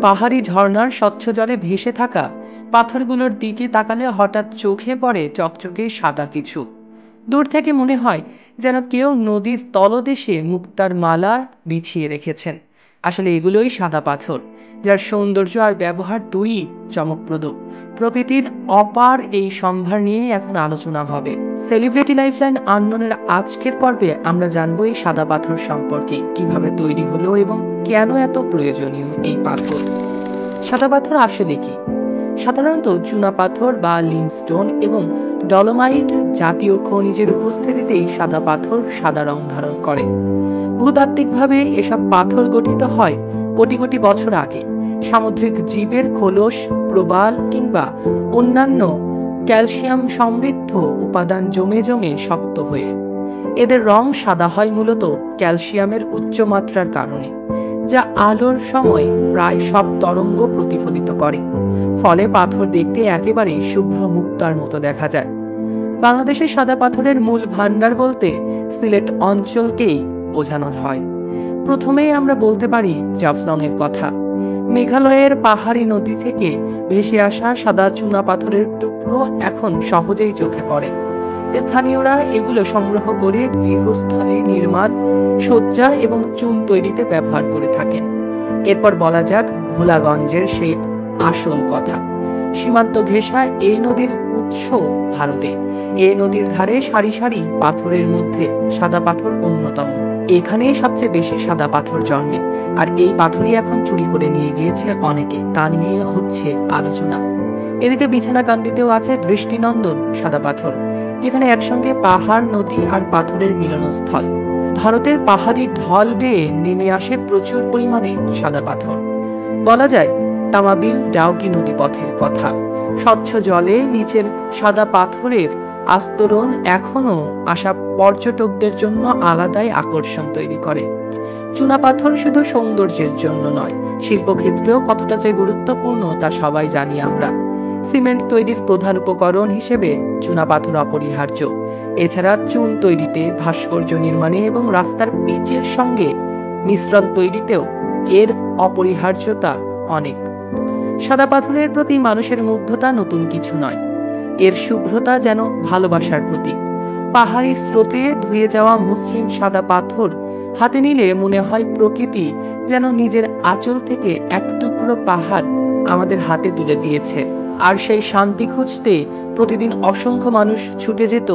পাহাড়ি ঝর্ণার স্বচ্ছ জলে ভেসে থাকা পাথরগুলোর দিকে তাকালে হঠাৎ চোখে পড়ে চকচকে সাদা কিছু। দূর থেকে মনে হয় যেন কেউ নদীর তলদেশে মুক্তার মালা বিছিয়ে রেখেছেন। আসলে এগুলোই সাদা পাথর, যার সৌন্দর্য আর ব্যবহার দুই চমকপ্রদ। প্রকৃতির অপার এই সম্ভার নিয়ে এখন আলোচনা হবে। সেলিব্রিটি লাইফলাইন আননোনের আজকের পর্বে আমরা জানবো এই সাদা পাথর সম্পর্কে, কিভাবে তৈরি হলো এবং কেন এত প্রয়োজনীয় এই পাথর। সাদা পাথর আসলে কি? সাধারণত চুনা পাথর বা লিমস্টোন এবং ডলোমাইট জাতীয় খনিজের উপস্থিতিতেই সাদা পাথর সাদা রং ধারণ করে। ভূতাত্ত্বিকভাবে এসব পাথর গঠিত হয় কোটি কোটি বছর আগে সামুদ্রিক জীবের খোলস, প্রবাল কিংবা অন্যান্য ক্যালসিয়াম সমৃদ্ধ উপাদান জমে জমে শক্ত হয়ে। এদের রং সাদা হয় মূলত ক্যালসিয়ামের উচ্চ মাত্রার কারণে, যা আলোর সময় প্রায় সব তরঙ্গ প্রতিফলিত করে। ফলে পাথর দেখতে একেবারেই শুভ্র মুক্তার মতো দেখা যায়। বাংলাদেশের সাদা পাথরের মূল ভান্ডার বলতে সিলেট অঞ্চলকেই বোঝানো হয়। প্রথমেই আমরা বলতে পারি জাফলংয়ের কথা। মেঘালয়ের পাহাড়ি নদী থেকে ভেসে আসা সাদা চুনা পাথরের টুকরো এখন সহজেই চোখে পড়ে। স্থানীয়রা এগুলো সংগ্রহ করে গৃহস্থালী নির্মাণ, সজ্জা এবং চুন তৈরিতে ব্যবহার করে থাকেন। এরপর বলা যাক ভোলাগঞ্জের সেই আসল কথা। সীমান্ত ঘেঁষা এই নদীর উৎস ভারতে। এই নদীর ধারে সারি সারি পাথরের মধ্যে সাদা পাথর অন্যতম। এখানেই সবচেয়ে বেশি সাদা পাথর জন্মে, আর এই পাথরই এখন চুরি করে নিয়ে গিয়েছে অনেকে। তা নিয়ে হচ্ছে আলোচনা। এদিকে বিছানাকান্দিতেও আছে দৃষ্টিনন্দন সাদা পাথর, যেখানে একসঙ্গে পাহাড়, নদী আর পাথরের মিলনস্থল। ভারতের পাহাড়ি ঢল বেয়ে নেমে আসে প্রচুর পরিমাণে সাদা পাথর। বলা যায় তামাবিল ডাউকি নদী পথের কথা। স্বচ্ছ জলে নিচের সাদা পাথরের আস্তরণ এখনো আসা পর্যটকদের জন্য আলাদাই আকর্ষণ তৈরি করে। চুনা পাথর শুধু সৌন্দর্যের জন্য নয়, শিল্পক্ষেত্রেও কতটা যে গুরুত্বপূর্ণ তা সবাই জানি আমরা। সিমেন্ট তৈরির প্রধান উপকরণ হিসেবে চুনা পাথর অপরিহার্য। এছাড়া চুন তৈরিতে, ভাস্কর্য নির্মাণে এবং রাস্তার পিচের সঙ্গে মিশ্রণ তৈরিতেও এর অপরিহার্যতা অনেক। সাদা পাথরের প্রতি মানুষের মুগ্ধতা নতুন কিছু নয়। এর শুভ্রতা যেন ভালোবাসার প্রতীক। পাহাড়ি স্রোতে ধুয়ে যাওয়া মসৃণ সাদা পাথর হাতে নিলে মনে হয় প্রকৃতি যেন নিজের আঁচল থেকে এক টুকরো পাহাড় আমাদের হাতে তুলে দিয়েছে। আর সেই শান্তি খুঁজতে প্রতিদিন অসংখ্য মানুষ ছুটে যেত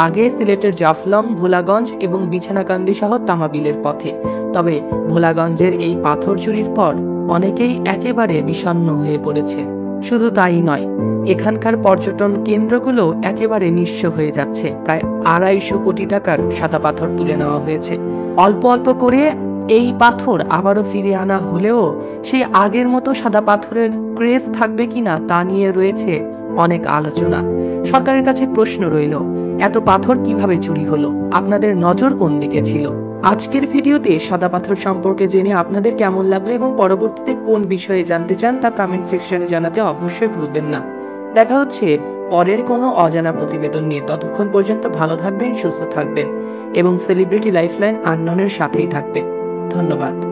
আগে সিলেটের জাফলং, ভোলাগঞ্জ এবং বিছানাকান্দি সহ তামাবিলের পথে। তবে ভোলাগঞ্জের এই পাথর চুরির পর অনেকেই একেবারে বিষণ্ণ হয়ে পড়েছে। শুধু তাই নয়, এখানকার পর্যটন কেন্দ্রগুলো একেবারে নিঃস্ব হয়ে যাচ্ছে। প্রায় 250 কোটি টাকার সাদা পাথর তুলে নেওয়া হয়েছে। অল্প অল্প করে এই পাথর আবারও ফিরে আনা হলেও সেই আগের মতো সাদা পাথরের ক্রেজ থাকবে কিনা তা নিয়ে রয়েছে অনেক আলোচনা। সরকারের কাছে প্রশ্ন রইল, এত পাথর কিভাবে চুরি হলো? আপনাদের নজর কোন দিকে ছিল? আজকের ভিডিওতে সাদা পাথর সম্পর্কে জেনে আপনাদের কেমন লাগলো এবং পরবর্তীতে কোন বিষয়ে জানতে চান তা কমেন্ট সেকশনে জানাতে অবশ্যই ভুলবেন না। দেখা হচ্ছে পরের কোনো অজানা প্রতিবেদন নিয়ে। ততক্ষণ পর্যন্ত ভালো থাকবেন, সুস্থ থাকবেন এবং সেলিব্রিটি লাইফলাইন আননোনের সাথেই থাকবেন। ধন্যবাদ।